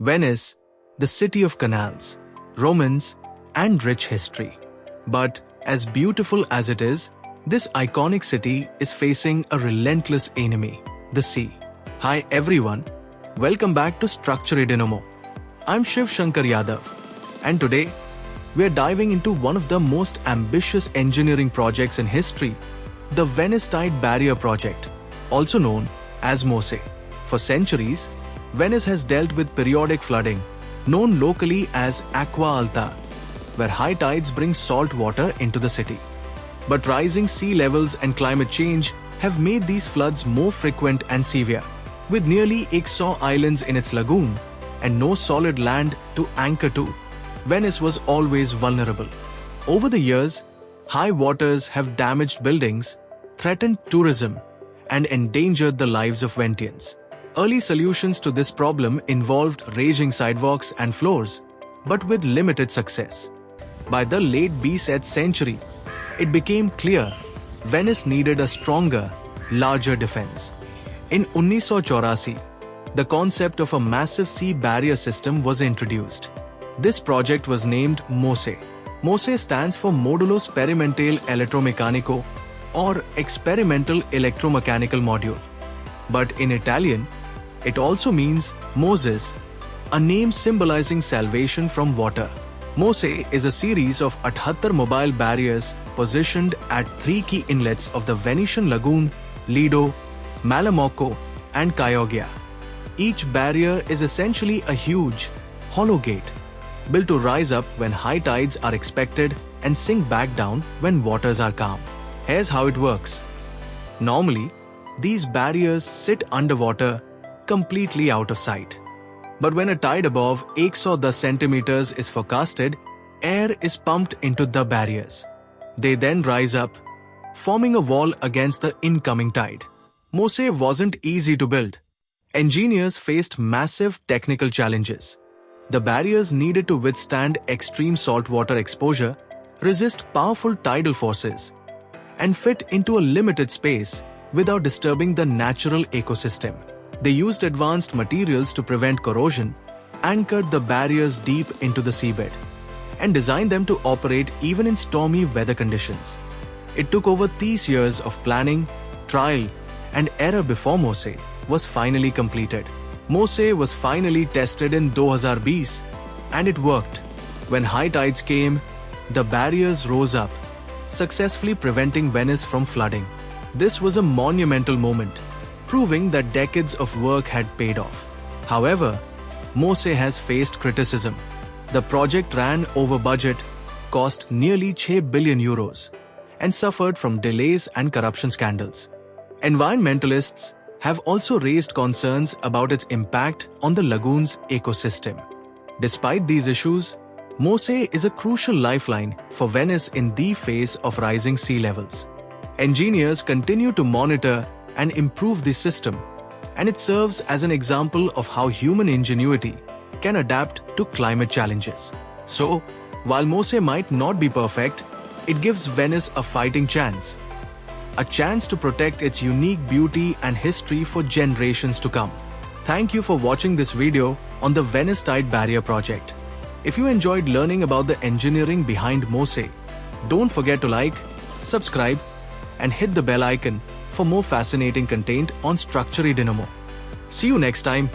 Venice, the city of canals, romance, and rich history. But as beautiful as it is, this iconic city is facing a relentless enemy, the sea. Hi everyone, welcome back to Structure Dynamo. I'm Shiv Shankar Yadav, and today we are diving into one of the most ambitious engineering projects in history, the Venice Tide Barrier Project, also known as MOSE. For centuries, Venice has dealt with periodic flooding, known locally as acqua alta, where high tides bring salt water into the city. But rising sea levels and climate change have made these floods more frequent and severe. With nearly 100 islands in its lagoon and no solid land to anchor to, Venice was always vulnerable. Over the years, high waters have damaged buildings, threatened tourism, and endangered the lives of Ventians. Early solutions to this problem involved raising sidewalks and floors, but with limited success. By the late B7th century, it became clear Venice needed a stronger, larger defense. In 1984, the concept of a massive sea barrier system was introduced. This project was named MOSE. MOSE stands for Modulo Sperimentale Elettromeccanico, or Experimental Electromechanical Module. But in Italian, it also means Moses, a name symbolizing salvation from water. MOSE is a series of 78 mobile barriers positioned at 3 key inlets of the Venetian lagoon, Lido, Malamocco, and Chioggia. Each barrier is essentially a huge, hollow gate, built to rise up when high tides are expected and sink back down when waters are calm. Here's how it works. Normally, these barriers sit underwater, completely out of sight. But when a tide above 110 centimeters is forecasted, air is pumped into the barriers. They then rise up, forming a wall against the incoming tide. MOSE wasn't easy to build. Engineers faced massive technical challenges. The barriers needed to withstand extreme saltwater exposure, resist powerful tidal forces, and fit into a limited space without disturbing the natural ecosystem. They used advanced materials to prevent corrosion, anchored the barriers deep into the seabed, and designed them to operate even in stormy weather conditions. It took over 30 years of planning, trial, and error before MOSE was finally completed. MOSE was finally tested in 2020, and it worked. When high tides came, the barriers rose up, successfully preventing Venice from flooding. This was a monumental moment, proving that decades of work had paid off. However, MOSE has faced criticism. The project ran over budget, cost nearly 6 billion euros, and suffered from delays and corruption scandals. Environmentalists have also raised concerns about its impact on the lagoon's ecosystem. Despite these issues, MOSE is a crucial lifeline for Venice in the face of rising sea levels. Engineers continue to monitor and improve the system, and it serves as an example of how human ingenuity can adapt to climate challenges. So, while MOSE might not be perfect, it gives Venice a fighting chance. A chance to protect its unique beauty and history for generations to come. Thank you for watching this video on the Venice Tide Barrier Project. If you enjoyed learning about the engineering behind MOSE, don't forget to like, subscribe, and hit the bell icon for more fascinating content on Structure Dynamo. See you next time.